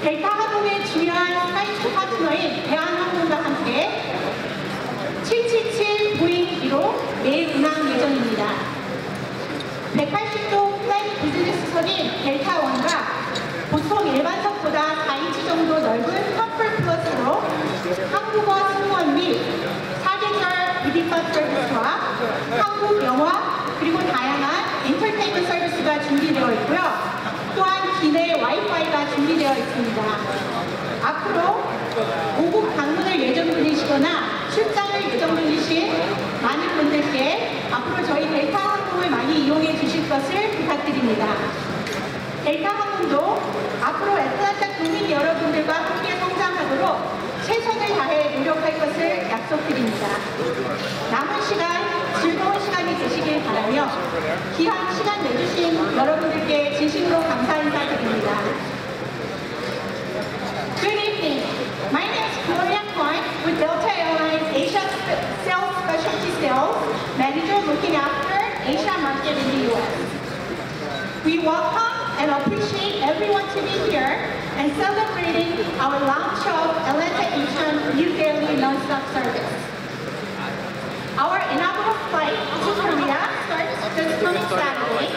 델타항공의 중요한 사이트 파트너인 대한항공과 함께 777 보잉 1호 매일 운항 예정입니다. 180도 플랫 비즈니스석인 델타1과 보통 일반석보다 4인치 정도 넓은 컴플 플러스로 한국어 승무원 및 사계절 비디팟 서비스와 한국 영화 그리고 다양한 엔터테인먼트 서비스가 준비되어 있고요. 또한 기내 와이파이가 준비되어 있습니다. 앞으로 고국 방문을 예정 중이시거나 출장을 예정 중이신 많은 분들께 앞으로 저희 델타항공을 많이 이용해 주실 것을 부탁드립니다. 델타항공도 앞으로 애틀랜타 국민 여러분들과 함께 성장하도록 최선을 다해 노력할 것을 약속드립니다. 남은 시간 즐거운 시간이 되시길 바라며 귀한 시간 내주신 여러분들께 진심으로 감사 인사드립니다. Good evening. My name is Gloria Kwon with Delta Airlines Asia Sales Specialty Sales Manager looking after Asia market in the U.S. We welcome and appreciate everyone to be here and celebrating our launch of Atlanta-In천 new daily non-stop service. Our inaugural flight to Korea starts this coming Saturday,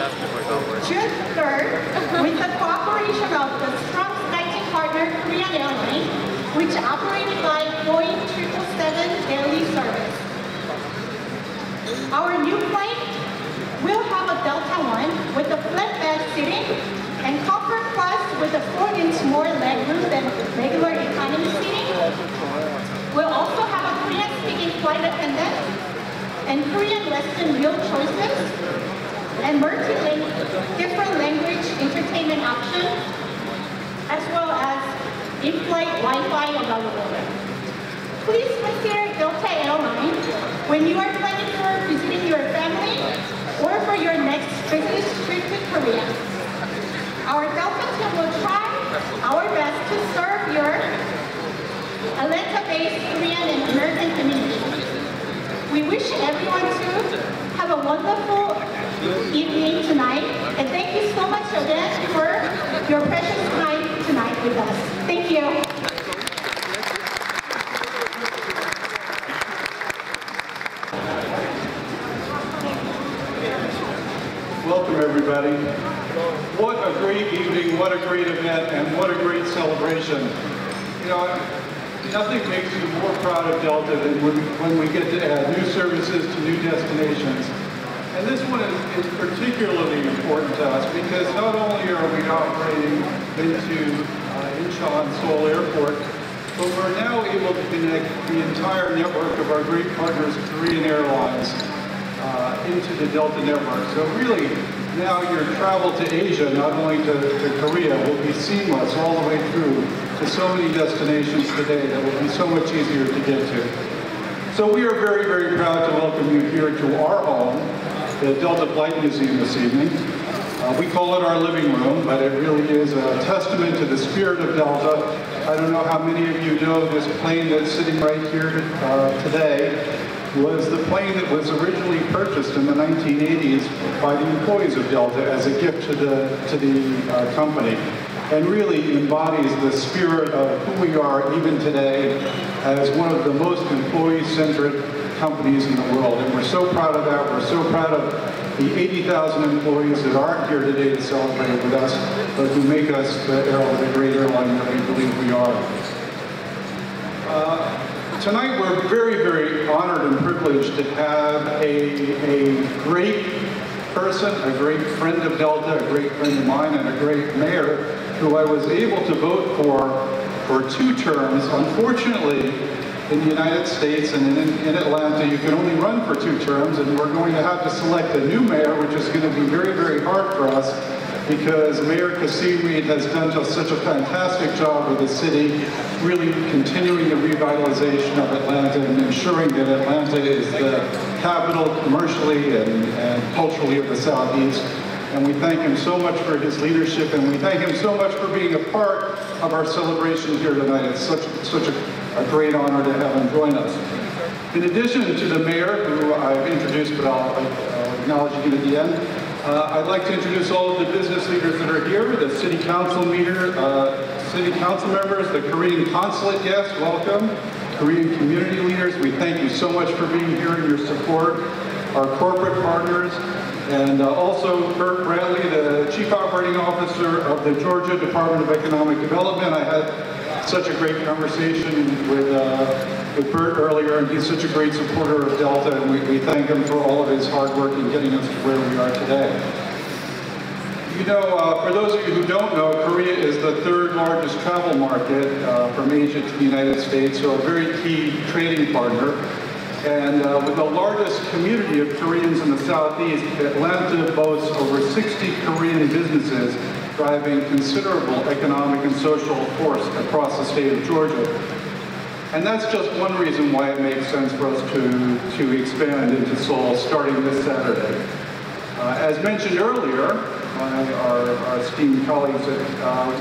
June 3rd, with the cooperation of the strong Skyteam partner Korean Airlines, which operated by Boeing 777 daily service. Our new flight will have a Delta-1 with a flat bed seating and comfort plus with a 4-inch more legroom than regular economy seating. We'll also have a Korean-speaking flight attendant and Korean Western meal choices and different language entertainment options, as well as in-flight Wi-Fi available. Please consider Delta Airlines when you are planning for visiting your family or for your next business trip to Korea. Our Delta team will try our best to serve your Atlanta-based Korean and American community. We wish everyone to have a wonderful evening tonight, and thank you so much again for your precious time tonight with us. Thank you. Welcome, everybody. What a great evening, what a great event, and what a great celebration. You know, nothing makes you more proud of Delta than when we get to add new services to new destinations. And this one is particularly important to us because not only are we operating into Incheon Seoul Airport, but we're now able to connect the entire network of our great partners, Korean Airlines, into the Delta network. So really, now your travel to Asia, not only to Korea, will be seamless all the way through to so many destinations today that will be so much easier to get to. So we are very, very proud to welcome you here to our home, the Delta Flight Museum this evening. We call it our living room, but it really is a testament to the spirit of Delta. I don't know how many of you know this plane that's sitting right here today was the plane that was originally purchased in the 1980s by the employees of Delta as a gift to the company, and really embodies the spirit of who we are even today as one of the most employee-centric companies in the world. And we're so proud of that. We're so proud of the 80,000 employees that aren't here today to celebrate with us, but who make us the great airline that we believe we are. Tonight we're very, very honored and privileged to have a great person, a great friend of Delta, a great friend of mine, and a great mayor who I was able to vote for 2 terms. Unfortunately, in the United States and in Atlanta, you can only run for 2 terms, and we're going to have to select a new mayor, which is going to be very, very hard for us because Mayor Kasim Reed has done just such a fantastic job with the city, really continuing the revitalization of Atlanta and ensuring that Atlanta is the capital commercially and culturally of the Southeast. And we thank him so much for his leadership, and we thank him so much for being a part of our celebration here tonight. It's such a great honor to have him join us. In addition to the mayor, who I've introduced, but I'll acknowledge again at the end, I'd like to introduce all of the business leaders that are here, the city council members, the Korean consulate guests, welcome. Korean community leaders, we thank you so much for being here and your support. Our corporate partners, and also Bert Bradley, the Chief Operating Officer of the Georgia Department of Economic Development. I had such a great conversation with Bert earlier, and he's such a great supporter of Delta, and we thank him for all of his hard work in getting us to where we are today. You know, for those of you who don't know, Korea is the third largest travel market from Asia to the United States, so a very key trading partner. And with the largest community of Koreans in the Southeast, Atlanta boasts over 60 Korean businesses driving considerable economic and social force across the state of Georgia. And that's just one reason why it makes sense for us to expand into Seoul starting this Saturday. As mentioned earlier by our esteemed colleagues,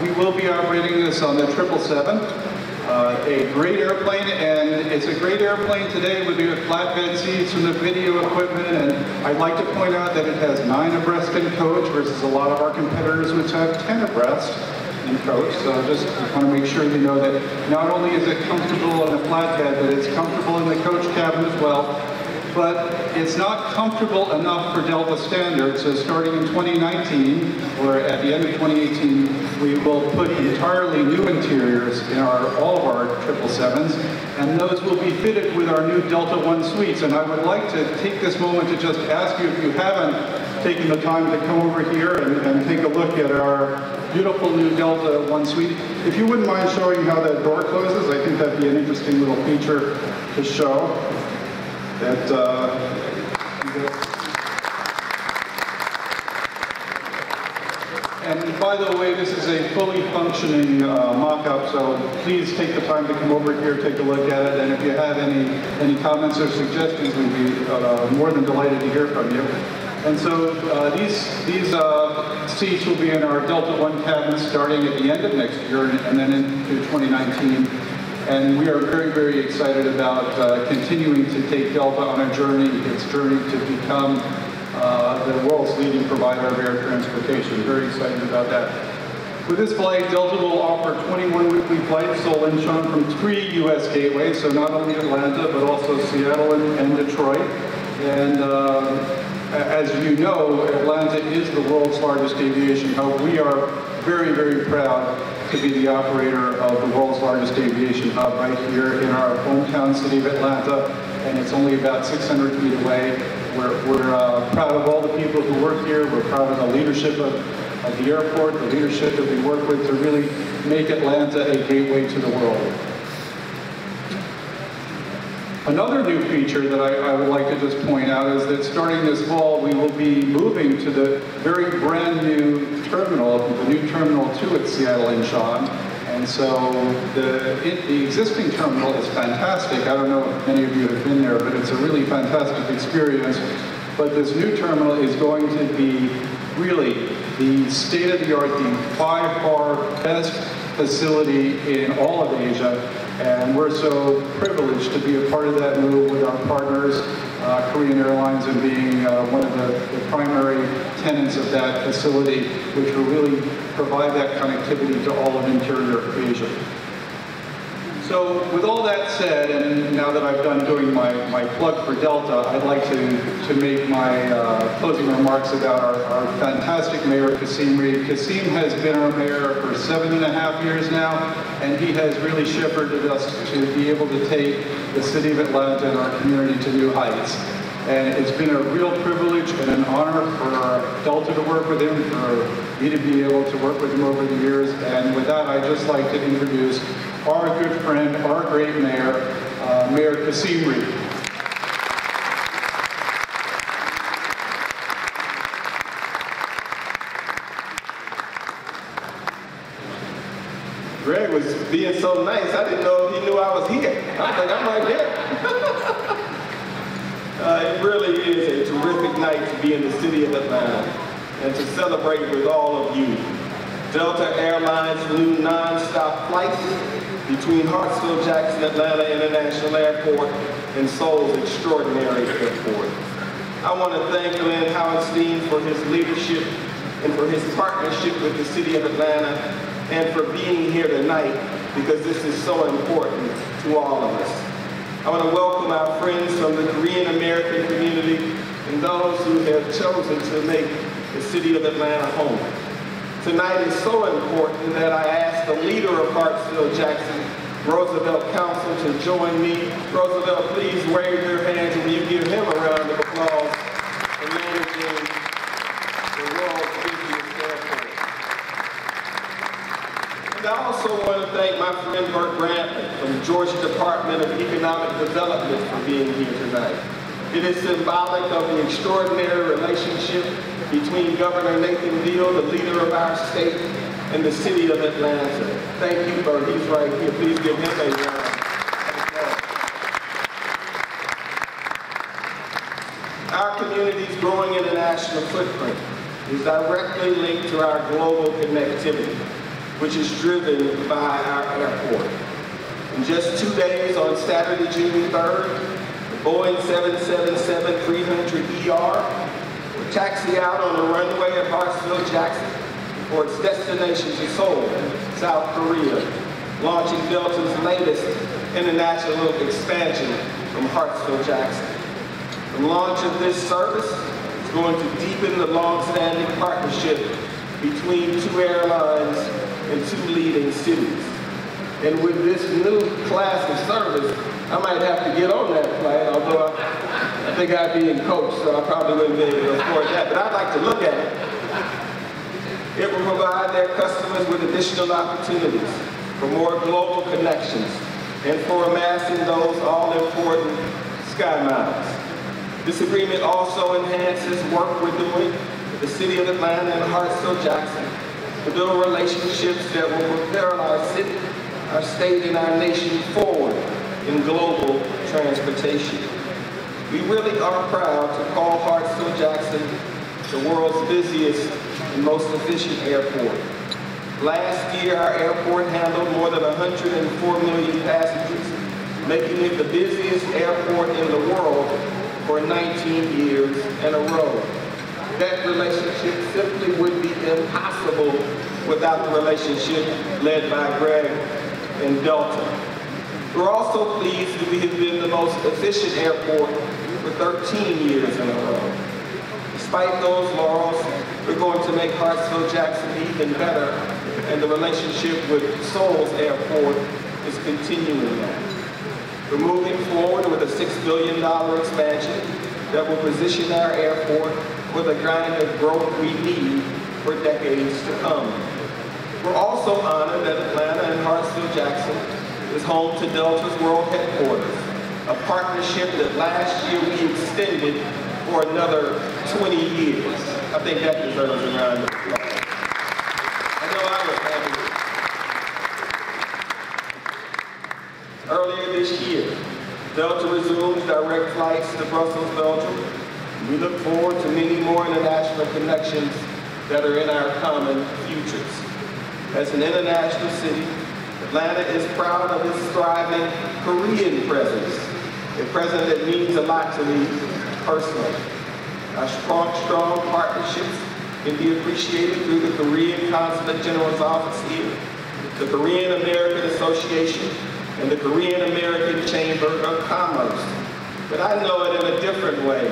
we will be operating this on the 777. A great airplane, and it's a great airplane today with the flatbed seats and the video equipment, and I'd like to point out that it has 9 abreast in coach versus a lot of our competitors which have 10 abreast in coach. So just want to make sure you know that not only is it comfortable in a flatbed, but it's comfortable in the coach cabin as well. But it's not comfortable enough for Delta standards, so starting in 2019, or at the end of 2018, we will put entirely new interiors in all of our 777s, and those will be fitted with our new Delta One suites. And I would like to take this moment to just ask you, if you haven't taken the time to come over here and take a look at our beautiful new Delta One suite, if you wouldn't mind showing how that door closes, I think that'd be an interesting little feature to show. And by the way, this is a fully functioning mock-up, so please take the time to come over here, take a look at it, and if you have any comments or suggestions, we'd be more than delighted to hear from you. And so these seats will be in our Delta One cabins starting at the end of next year and then into 2019. And we are very, very excited about continuing to take Delta on a journey, its journey to become the world's leading provider of air transportation. Very excited about that. With this flight, Delta will offer 21 weekly flights, Seoul-Incheon, from 3 U.S. gateways, so not only Atlanta, but also Seattle and Detroit. And as you know, Atlanta is the world's largest aviation hub. We are very, very proud to be the operator of the world's largest aviation hub right here in our hometown city of Atlanta, and it's only about 600 feet away. We're proud of all the people who work here. We're proud of the leadership of the airport, the leadership that we work with to really make Atlanta a gateway to the world. Another new feature that I would like to just point out is that starting this fall, we will be moving to the very brand new terminal, the new Terminal 2 at Seattle-Incheon. And so the existing terminal is fantastic. I don't know if many of you have been there, but it's a really fantastic experience. But this new terminal is going to be really the state-of-the-art, by far best facility in all of Asia. And we're so privileged to be a part of that move with our partners, Korean Airlines, and being one of the primary tenants of that facility, which will really provide that connectivity to all of interior Asia. So with all that said, and now that I've done doing my plug for Delta, I'd like to make my closing remarks about our fantastic mayor, Kasim Reed. Kasim has been our mayor for 7.5 years now, and he has really shepherded us to be able to take the city of Atlanta and our community to new heights. And it's been a real privilege and an honor for Delta to work with him, for me to be able to work with him over the years. And with that, I'd just like to introduce our good friend, our great mayor, Mayor Kasim Reed. Greg was being so nice, I didn't know he knew I was here. I was like, I'm right here. It really is a terrific night to be in the city of Atlanta and to celebrate with all of you. Delta Airlines' new non-stop flights between Hartsfield-Jackson Atlanta International Airport and Seoul's extraordinary airport. I I want to thank Glenn Howard-Steen for his leadership and for his partnership with the City of Atlanta and for being here tonight, because this is so important to all of us. I want to welcome our friends from the Korean American community and those who have chosen to make the City of Atlanta home. Tonight is so important that I asked the leader of Hartsfield-Jackson, Roosevelt Council, to join me. Roosevelt, please wave your hands and will you give him a round of applause for managing the world's busiest airport. And I also want to thank my friend Bert Brantley from the Georgia Department of Economic Development for being here tonight. It is symbolic of the extraordinary relationship between Governor Nathan Deal, the leader of our state, and the City of Atlanta. Thank you, Bert. He's right here. Please give him a round. Our community's growing international footprint is directly linked to our global connectivity, which is driven by our airport. In just 2 days, on Saturday, June 3rd, the Boeing 777-300ER will taxi out on the runway at Hartsfield-Jackson for its destination to Seoul, South Korea, launching Delta's latest international expansion from Hartsfield-Jackson. The launch of this service is going to deepen the long-standing partnership between two airlines and two leading cities. And with this new class of service, I might have to get on that flight, although I think I'd be in coach, so I probably wouldn't be able to afford that, but I'd like to look at it. It will provide their customers with additional opportunities for more global connections and for amassing those all-important sky miles. This agreement also enhances work we're doing with the City of Atlanta and Hartsfield-Jackson to build relationships that will propel our city, our state, and our nation forward in global transportation. We really are proud to call Hartsfield-Jackson the world's busiest and most efficient airport. Last year, our airport handled more than 104 million passengers, making it the busiest airport in the world for 19 years in a row. That relationship simply would be impossible without the relationship led by Greg and Delta. We're also pleased that we have been the most efficient airport for 13 years in a row. Despite those laurels, we're going to make Hartsfield-Jackson even better, and the relationship with Seoul's airport is continuing that. We're moving forward with a $6 billion expansion that will position our airport for the kind of growth we need for decades to come. We're also honored that Atlanta and Hartsfield-Jackson is home to Delta's world headquarters, a partnership that last year we extended for another 20 years. I think that deserves a round of applause. I know I was happy. Earlier this year, Delta resumed direct flights to Brussels, Belgium. We look forward to many more international connections that are in our common futures. As an international city, Atlanta is proud of its thriving Korean presence, a presence that means a lot to me personally. Our strong partnerships can be appreciated through the Korean Consulate General's office here, the Korean American Association, and the Korean American Chamber of Commerce. But I know it in a different way.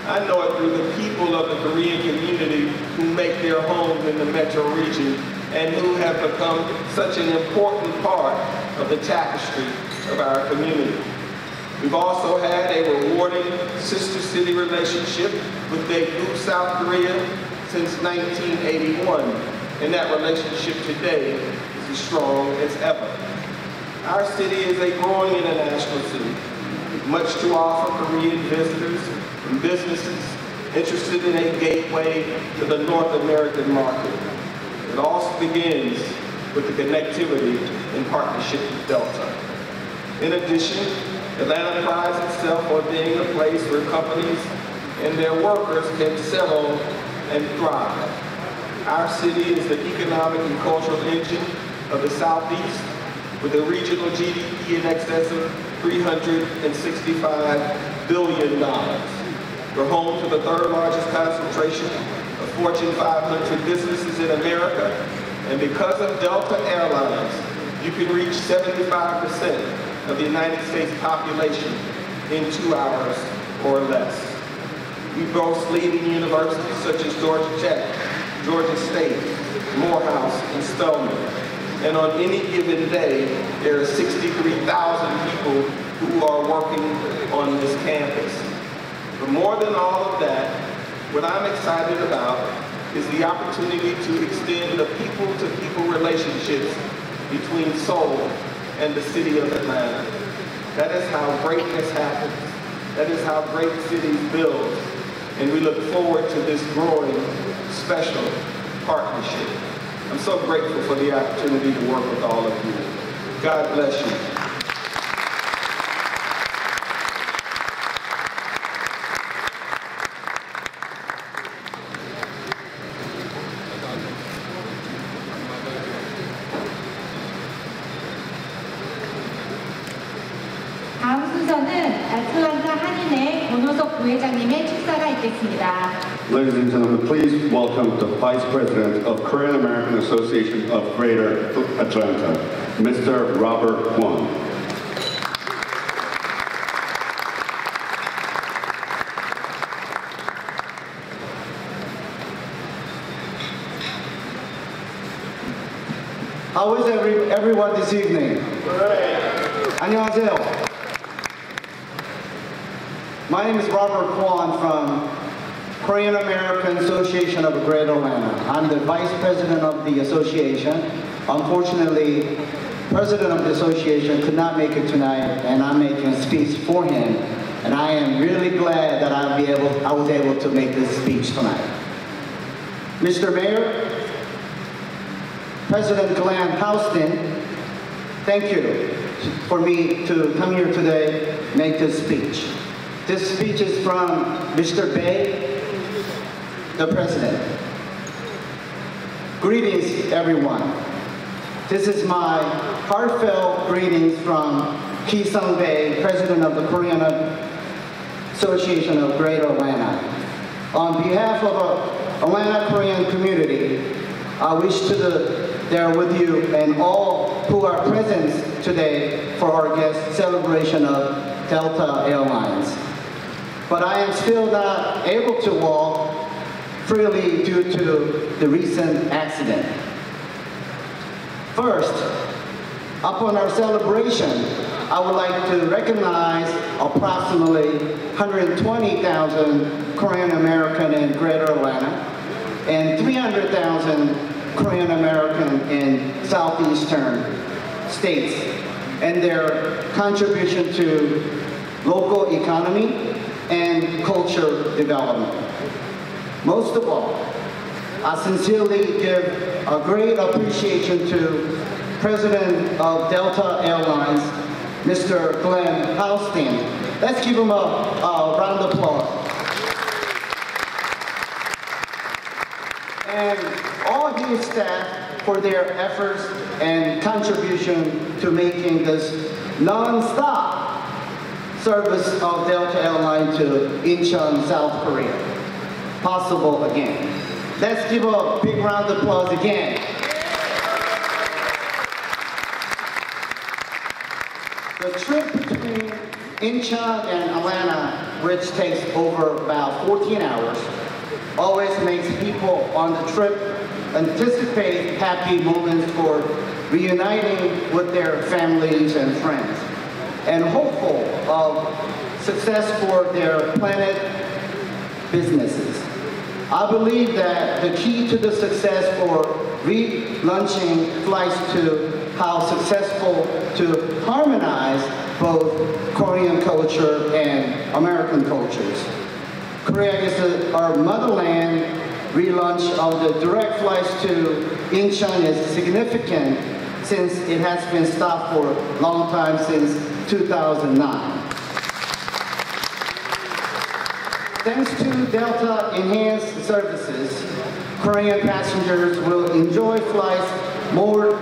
I know it through the people of the Korean community who make their homes in the metro region and who have become such an important part of the tapestry of our community. We've also had a rewarding sister city relationship with Daegu, South Korea since 1981, and that relationship today is as strong as ever. Our city is a growing international city, with much to offer Korean visitors and businesses interested in a gateway to the North American market. It also begins with the connectivity in partnership with Delta. In addition, Atlanta prides itself on being a place where companies and their workers can settle and thrive. Our city is the economic and cultural engine of the Southeast, with a regional GDP in excess of $365 billion. We're home to the third largest concentration of Fortune 500 businesses in America. And because of Delta Airlines, you can reach 75% of the United States population in 2 hours or less. We boast leading universities such as Georgia Tech, Georgia State, Morehouse, and Spelman. And on any given day, there are 63,000 people who are working on this campus. But more than all of that, what I'm excited about is the opportunity to extend the people-to-people relationships between Seoul and the city of Atlanta. That is how greatness happens. That is how great cities build. And we look forward to this growing, special partnership. I'm so grateful for the opportunity to work with all of you. God bless you. 다음 순서는 애틀랜타 한인회 권호석 부회장님의 축사가 있겠습니다. Ladies and gentlemen, please welcome the Vice President of Korean American Association of Greater Atlanta, Mr. Robert Kwon. How is everyone this evening? 안녕하세요. My name is Robert Kwon from Korean American Association of Greater Atlanta. I'm the Vice President of the association. Unfortunately, President of the association could not make it tonight, and I'm making a speech for him. And I am really glad that I was able to make this speech tonight. Mr. Mayor, President Glenn Houston, thank you for me to come here today and make this speech. This speech is from Mr. Bae, the President. Greetings, everyone. This is my heartfelt greetings from Ki Sung-bae, President of the Korean Association of Greater Atlanta. On behalf of the Atlanta Korean community, I wish to be there with you and all who are present today for our guest celebration of Delta Airlines. But I am still not able to walk freely due to the recent accident. First, upon our celebration, I would like to recognize approximately 120,000 Korean American in Greater Atlanta and 300,000 Korean American in southeastern states and their contribution to local economy and culture development. Most of all, I sincerely give a great appreciation to President of Delta Airlines, Mr. Glenn Houston. Let's give him a round of applause. And all his staff for their efforts and contribution to making this non-stop service of Delta Airlines to Incheon, South Korea possible again. Let's give a big round of applause again. The trip between Incheon and Atlanta, which takes over about 14 hours, always makes people on the trip anticipate happy moments for reuniting with their families and friends, and hopeful of success for their planet businesses. I believe that the key to the success for relaunching flights to how successful to harmonize both Korean culture and American cultures. Korea is our motherland. Relaunch of the direct flights to Incheon is significant since it has been stopped for a long time, since 2009. Thanks to Delta enhanced services, Korean passengers will enjoy flights more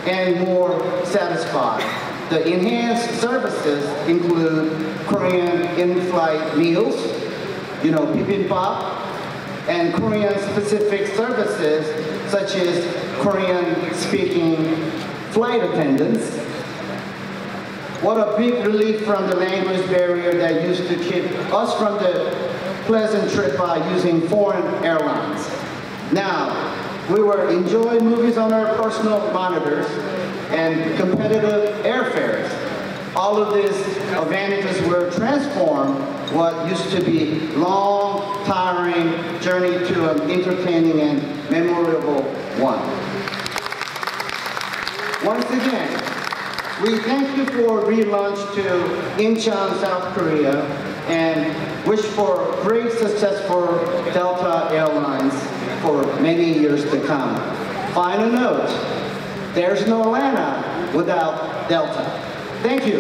and more satisfied. The enhanced services include Korean in-flight meals, bibimbap, and Korean-specific services, such as Korean-speaking flight attendants. What a big relief from the language barrier that used to keep us from the pleasant trip by using foreign airlines. Now, we will enjoy movies on our personal monitors and competitive airfares. All of these advantages will transform what used to be long, tiring journey to an entertaining and memorable one. Once again, we thank you for relaunch to Incheon, South Korea, and wish for great success for Delta Airlines for many years to come. Final note, there's no Atlanta without Delta. Thank you.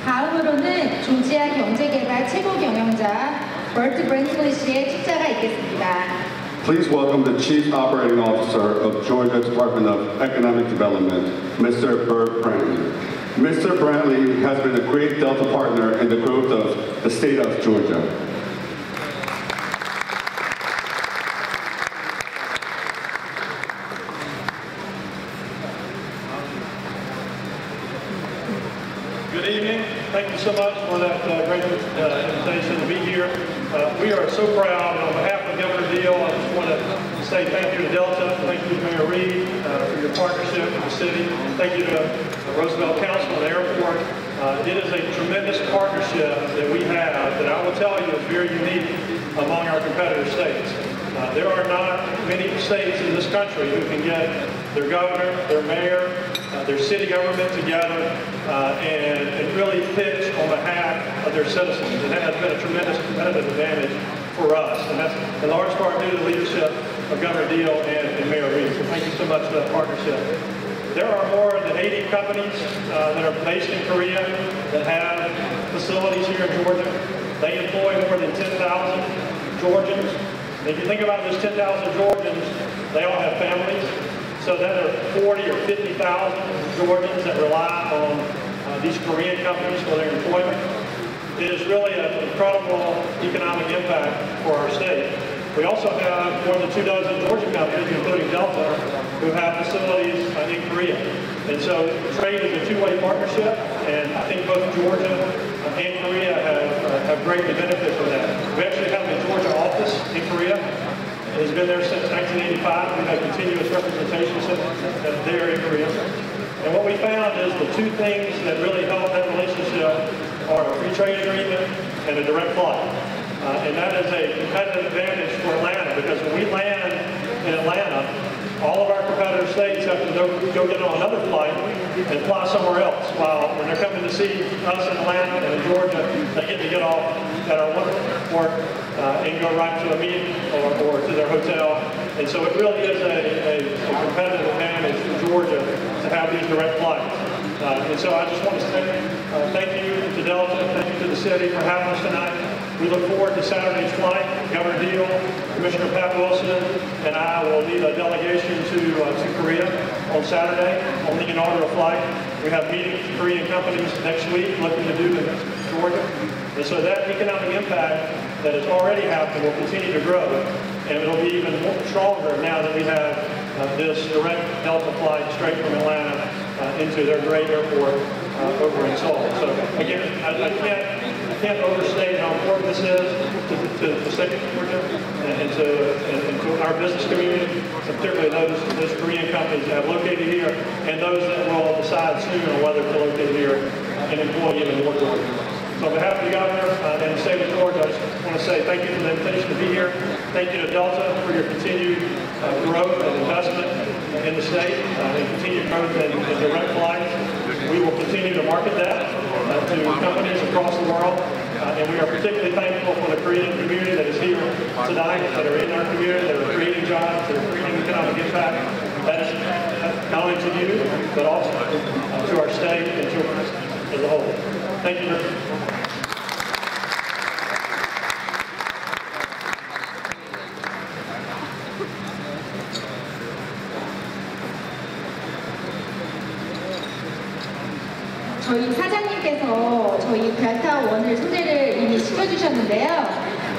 다음으로는 조지아 경제개발 최고 경영자 버트 브랜틀리 씨의 축사가 있겠습니다. Please welcome the Chief Operating Officer of Georgia Department of Economic Development, Mr. Burt Brantley. Mr. Brantley has been a great Delta partner in the growth of the state of Georgia. Good evening. Thank you so much for that great invitation to be here. We are so proud. On behalf of Governor Deal, I just want to say thank you to Delta, thank you to Mayor Reed for your partnership with the city. Thank you to Roosevelt Council and the airport. It is a tremendous partnership that we have that I will tell you is very unique among our competitor states. There are not many states in this country who can get their governor, their mayor, their city government together and really pitch on behalf of their citizens. And that has been a tremendous competitive advantage for us. And that's in large part due to the leadership of Governor Deal and Mayor Reed. So thank you so much for that partnership. There are more than 80 companies that are based in Korea that have facilities here in Georgia. They employ more than 10,000 Georgians. And if you think about those 10,000 Georgians, they all have families. So that are 40 or 50,000 Georgians that rely on these Korean companies for their employment. It is really an incredible economic impact for our state. We also have more than 24 Georgian companies, including Delta, who have facilities in Korea. And so trade is a two-way partnership, and I think both Georgia and Korea have greatly benefited from that. We actually have a Georgia office in Korea. It has been there since 1985. We've had continuous representation there in Korea. And what we found is the two things that really help that relationship are a free trade agreement and a direct flight. And that is a competitive advantage for Atlanta, because when we land in Atlanta, all of our competitor states have to go get on another flight and fly somewhere else. While when they're coming to see us in Atlanta and in Georgia, they get off at our one airport and go right to a meeting or to their hotel. And so it really is a competitive advantage for Georgia to have these direct flights. And so I just want to say thank you to Delta, thank you to the city for having us tonight. We look forward to Saturday's flight. Governor Deal, Commissioner Pat Wilson, and I will lead a delegation to Korea on Saturday on the inaugural flight. We have meetings with Korean companies next week looking to do in Georgia. And so that economic impact that has already happened will continue to grow. And it'll be even more stronger now that we have this direct Delta flight straight from Atlanta into their great airport over in Seoul. So again, I can't overstate how important this is to the state of Georgia and to our business community, particularly those Korean companies that have located here and those that will decide soon on whether to locate here and employ even more Georgians. So on behalf of the governor and the state of Georgia, I just want to say thank you for the invitation to be here. Thank you to Delta for your continued growth and investment in the state and continued growth in direct flights. We will continue to market that to companies across the world. And we are particularly thankful for the Korean community that is here tonight, that are in our community, that are creating jobs, that are creating economic impact. That is not only to you, but also to our state and to us as a whole. Thank you very much. 저희 사장님께서 저희 델타1을 소개를 이미 시켜주셨는데요.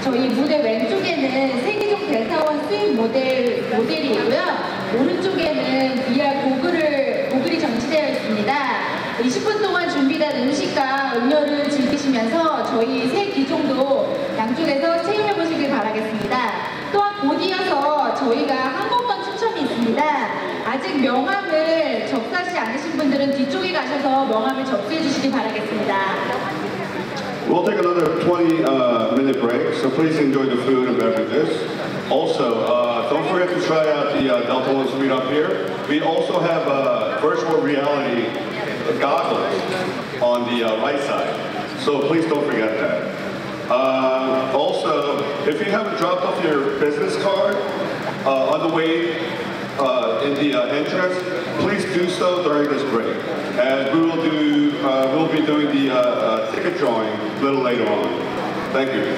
저희 무대 왼쪽에는 세계적 델타1 수입 모델이 있고요. 오른쪽에는 VR 고글이 전시되어 있습니다. 20분 동안 준비된 음식과 음료를 즐기시면서 저희 세 기종도 양쪽에서 체험해 보시길 바라겠습니다. 또한 곧 이어서 저희가 항공권 추첨이 있습니다. 아직 명함을 접수하지 않으신 분들은 뒤쪽에 가셔서 명함을 접수해 주시기 바라겠습니다. We'll take another 20-minute break, so please enjoy the food and beverages. Also, don't forget to try out the Delta-1 suite up here. We also have virtual reality goggles on the right side, so please don't forget that. Also, if you haven't dropped off your business card on the way in the entrance, please do so during this break, as we'll be doing the ticket drawing a little later on. Thank you.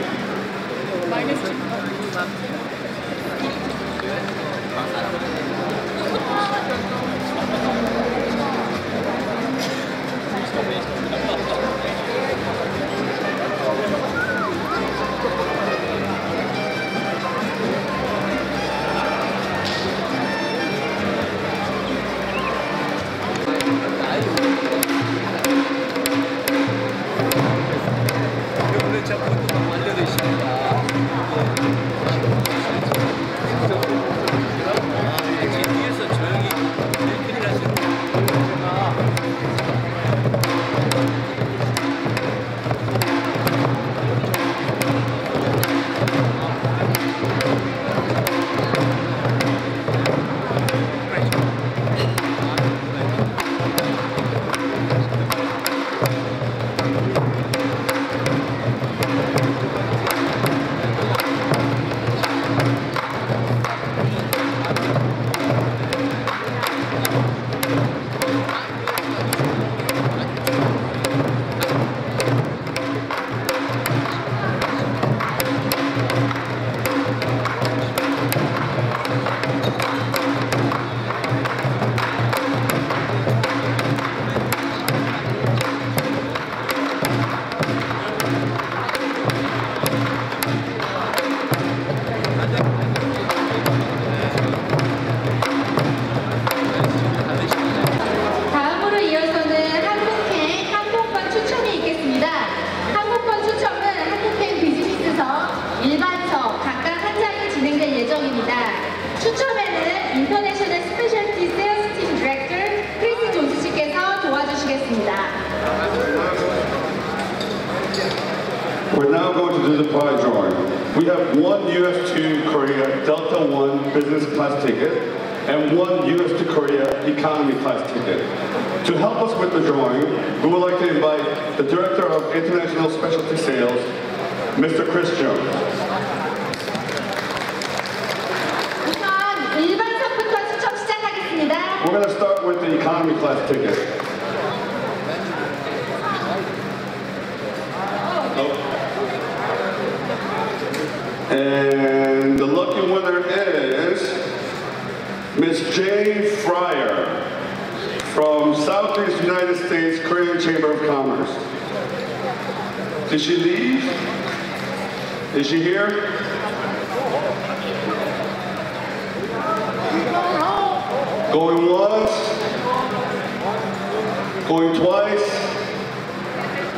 추첨에는 인터내셔널 스페셜티 세일스 팀 디렉터 크리스 존스 씨께서 도와주시겠습니다. We're now going to do the prize drawing. We have one US to Korea Delta-1 business class ticket and one US to Korea economy class ticket. To help us with the drawing, we would like to invite the Director of International Specialty Sales, Mr. Chris Jones. 우선 일반석부터 추첨 시작하겠습니다. We're going to start with the economy class ticket. And the lucky winner is Miss Jane Fryer from Southeast United States Korean Chamber of Commerce. Did she leave? Is she here? Going once? Going twice?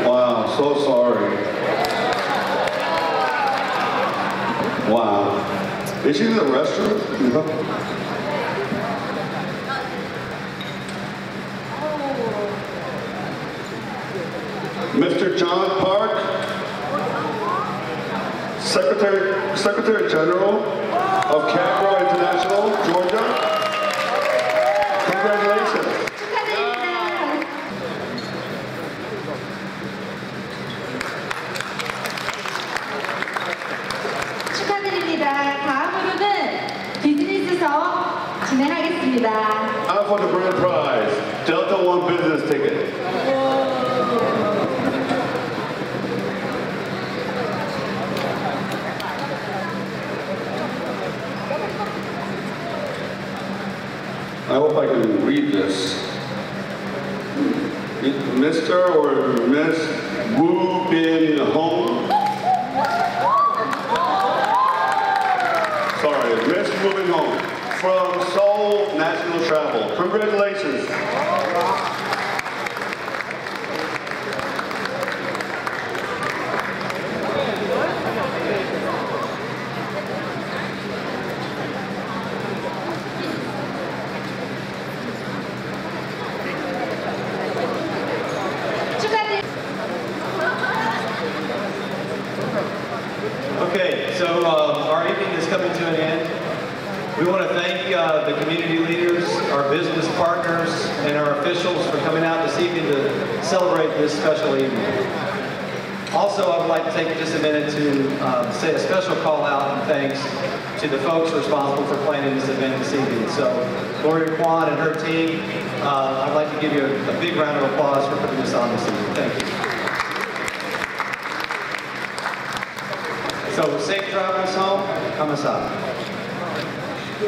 Wow, so sorry. Wow. Is she in the restroom? No. Mr. John Park, Secretary General of Capro International, Georgia. Congratulations. 다음으로는 비즈니스석 진행하겠습니다. Now for the grand prize, Delta-1 business ticket. I hope I can read this. Mr. or Miss Woo Bin Hong. Sorry, Miss Woo Bin Hong from Seoul National Travel. Congratulations. Okay, so our evening is coming to an end. We want to thank the community leaders, our business partners, and our officials for coming out this evening to celebrate this special evening. Also, I would like to take just a minute to say a special call out and thanks to the folks responsible for planning this event this evening. So, Gloria Kwan and her team, I'd like to give you a big round of applause for putting this on this evening. Thank you. So, safe travels home. 감사합니다.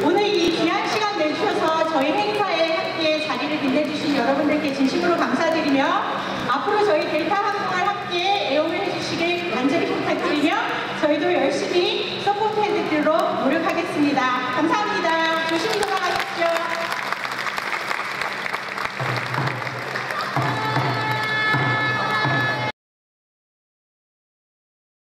오늘 이 귀한 시간 내주셔서 저희 행사에 함께 자리를 빛내주신 여러분들께 진심으로 감사드리며